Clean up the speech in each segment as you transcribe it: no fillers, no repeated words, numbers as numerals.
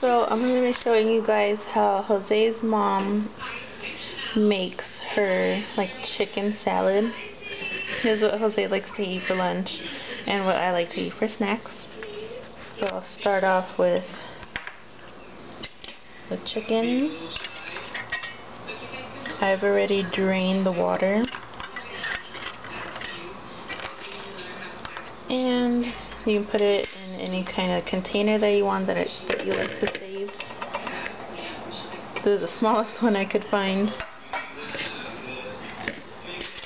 So I'm going to be showing you guys how Jose's mom makes her chicken salad. Here's what Jose likes to eat for lunch and what I like to eat for snacks. So I'll start off with the chicken. I've already drained the water. And you can put it in any kind of container that you want, that you like to save. This is the smallest one I could find.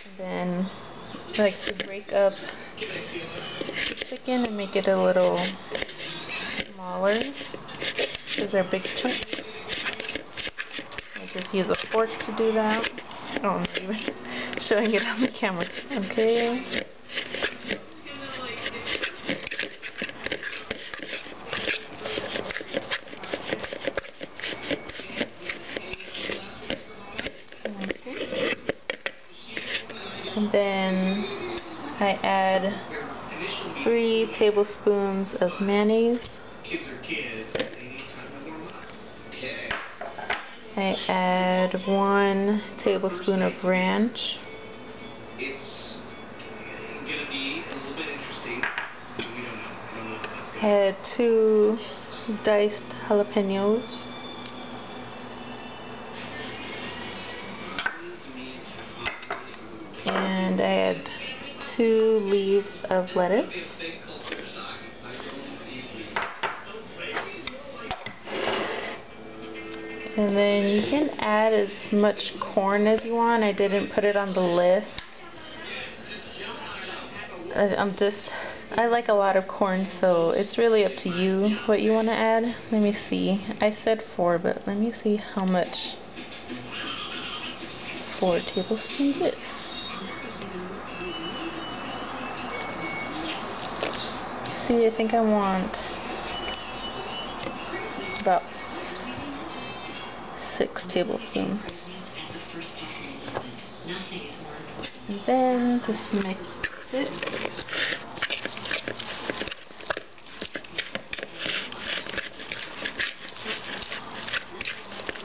And then I like to break up the chicken and make it a little smaller. These are big chunks. I just use a fork to do that. Oh, I'm not even showing it on the camera. Okay. And then I add 3 tablespoons of mayonnaise. I add 1 tablespoon of ranch. I add 2 diced jalapenos. And I add 2 leaves of lettuce. And then you can add as much corn as you want. I didn't put it on the list. I like a lot of corn, so it's really up to you what you want to add. Let me see. I said 4, but let me see how much 4 tablespoons is. See, I think I want about 6 tablespoons. And then just mix it.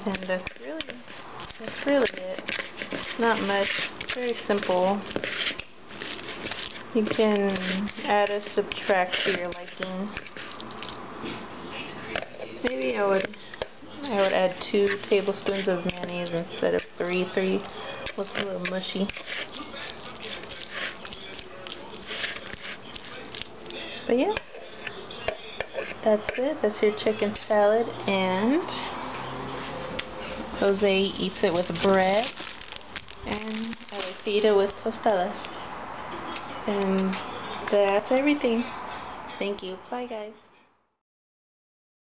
And that's really it. Not much. Very simple. You can add or subtract to your liking. Maybe I would add 2 tablespoons of mayonnaise instead of 3. 3 looks a little mushy. But yeah, that's it. That's your chicken salad, and Jose eats it with bread, and I like to eat it with tostadas. And that's everything. Thank you. Bye, guys.